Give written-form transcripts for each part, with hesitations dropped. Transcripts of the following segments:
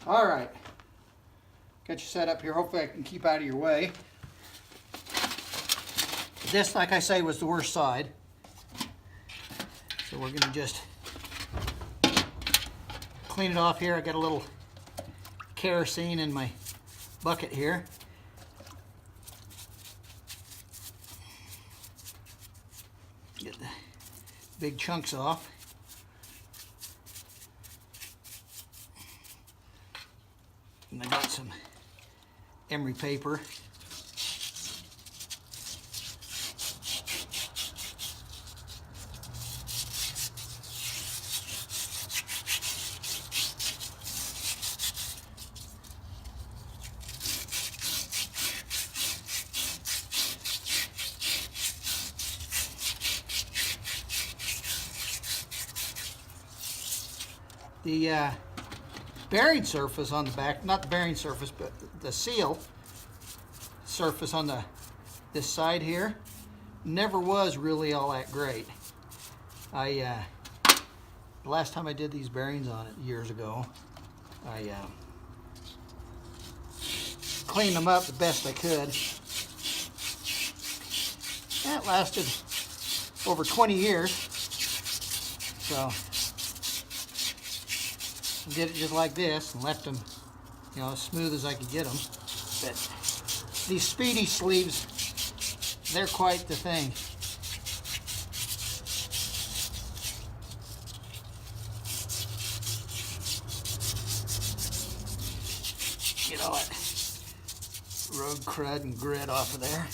All right. Got you set up here. Hopefully I can keep out of your way. This, like I say, was the worst side. So we're going to just clean it off here. I got a little kerosene in my bucket here. Get the big chunks off. And I got some emery paper. The bearing surface on the back, not the bearing surface, but the seal surface on this side here never was really all that great. The last time I did these bearings on it years ago, I cleaned them up the best I could. That lasted over 20 years, so did it just like this and left them, you know, as smooth as I could get them. But these Speedy sleeves, they're quite the thing. Get all that road crud and grit off of there.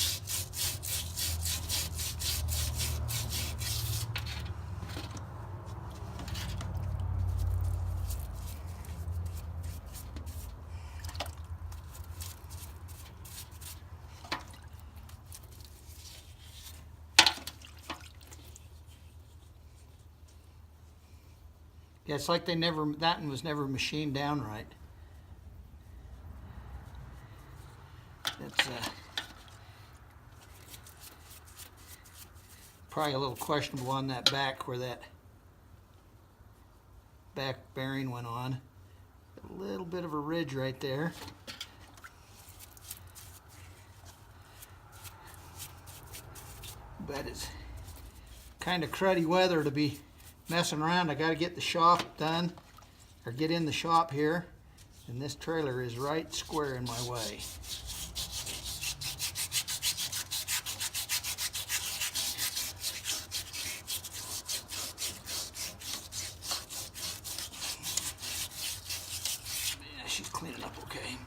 Yeah, it's like that one was never machined down right. It's probably a little questionable on that back where that back bearing went on. A little bit of a ridge right there. But it's kind of cruddy weather to be messing around. I got to get the shop done, or get in the shop here, and this trailer is right square in my way. Yeah, she's cleaning up okay.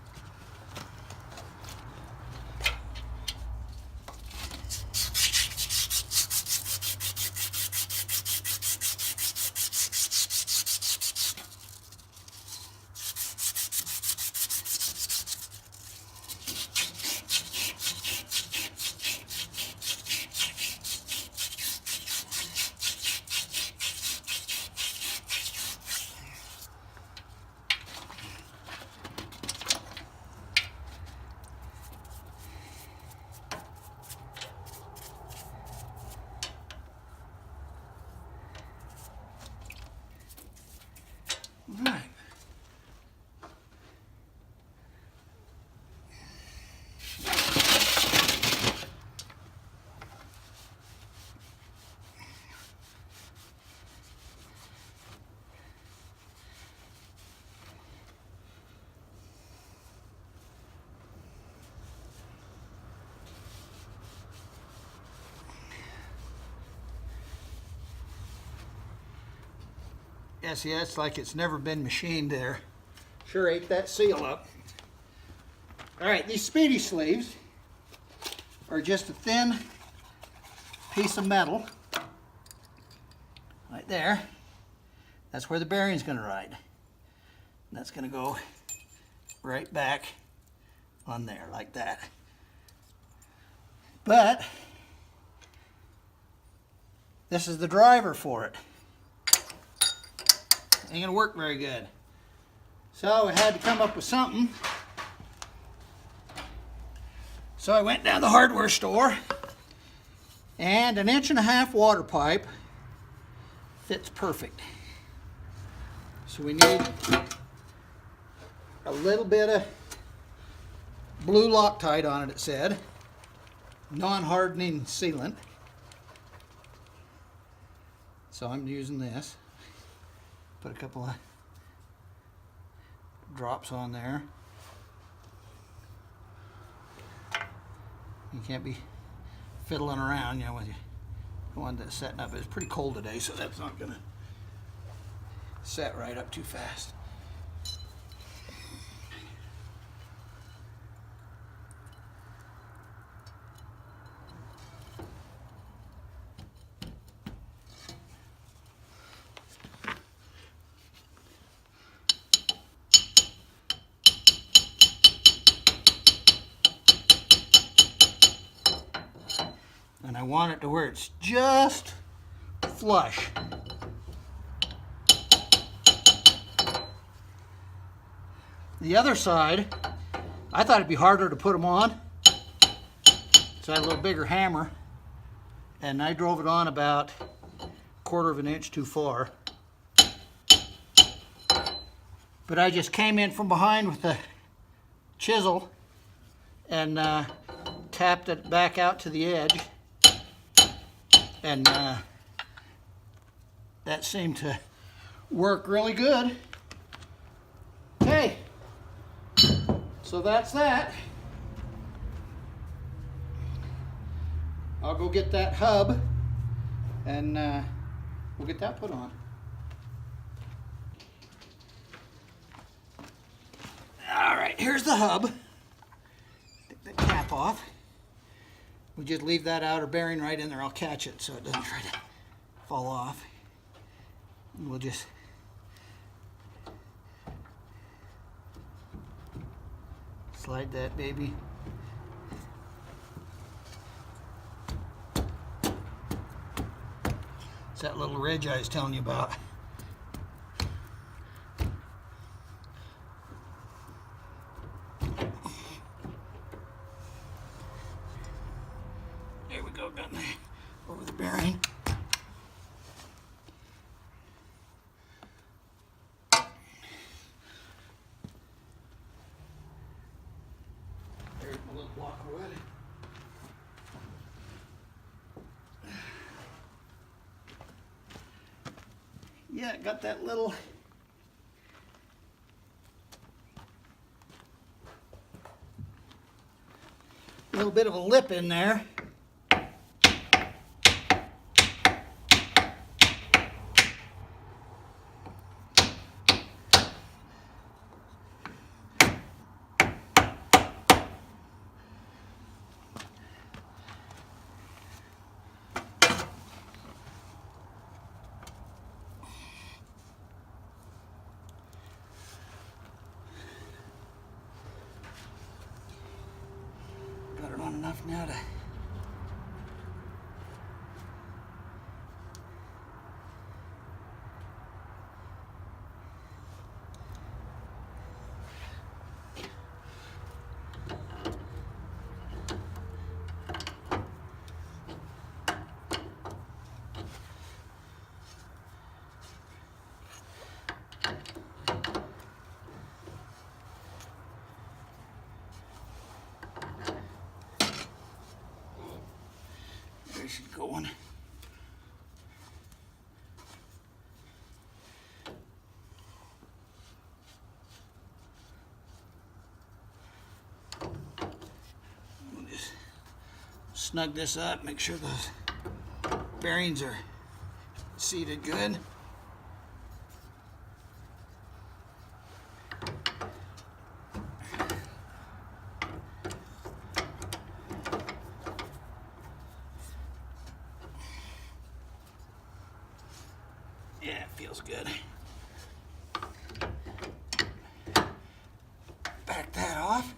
All right. Yeah, see, that's like it's never been machined there. Sure ate that seal up. All right, these Speedy sleeves are just a thin piece of metal right there. That's where the bearing's going to ride. And that's going to go right back on there like that. But this is the driver for it. Ain't gonna work very good. So I had to come up with something. So I went down to the hardware store, and an 1.5-inch water pipe fits perfect. So we need a little bit of blue Loctite on it, it said. Non-hardening sealant. So I'm using this. Put a couple of drops on there. You can't be fiddling around, you know, with the one that's setting up. It's pretty cold today, so that's not gonna set right up too fast. And I want it to where it's just flush. The other side, I thought it'd be harder to put them on, so I had a little bigger hammer, and I drove it on about 1/4 of an inch too far. But I just came in from behind with the chisel and tapped it back out to the edge. And that seemed to work really good. Okay, so that's that. I'll go get that hub and we'll get that put on. All right, here's the hub. Take the cap off. We just leave that outer bearing right in there. I'll catch it so it doesn't try to fall off. And we'll just slide that baby. It's that little ridge I was telling you about. There we go, down there, over the bearing. There's my little block of wood. Yeah, it got that little bit of a lip in there. Got it on enough now to she's going. We'll just snug this up, make sure those bearings are seated good. Yeah, it feels good. Back that off.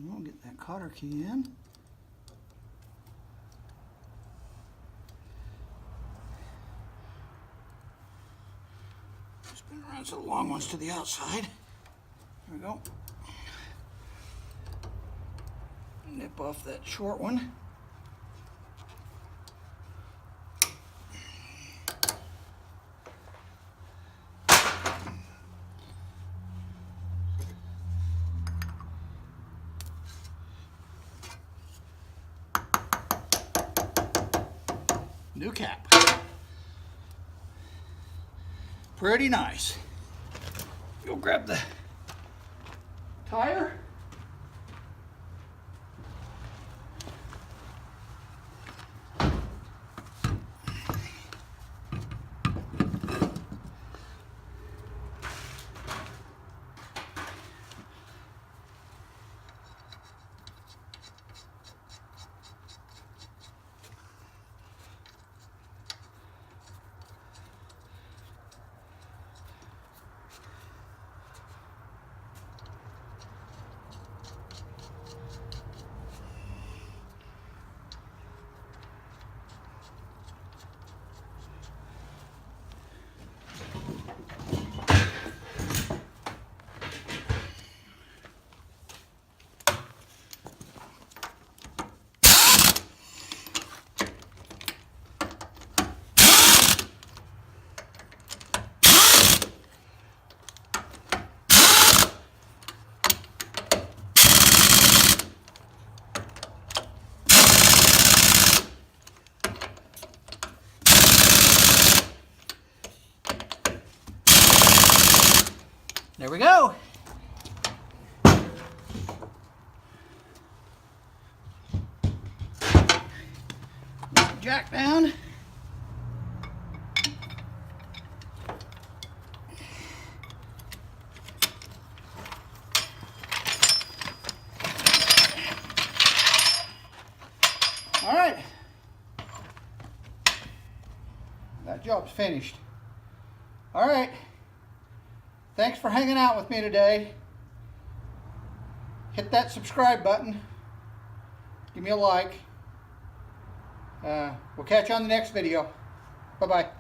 We'll get that cotter key in. Spin around so the long ones to the outside. There we go. Nip off that short one. New cap. Pretty nice. Go grab the tire. There we go. Jack down. All right. That job's finished. All right. Thanks for hanging out with me today. Hit that subscribe button. Give me a like. We'll catch you on the next video. Bye-bye.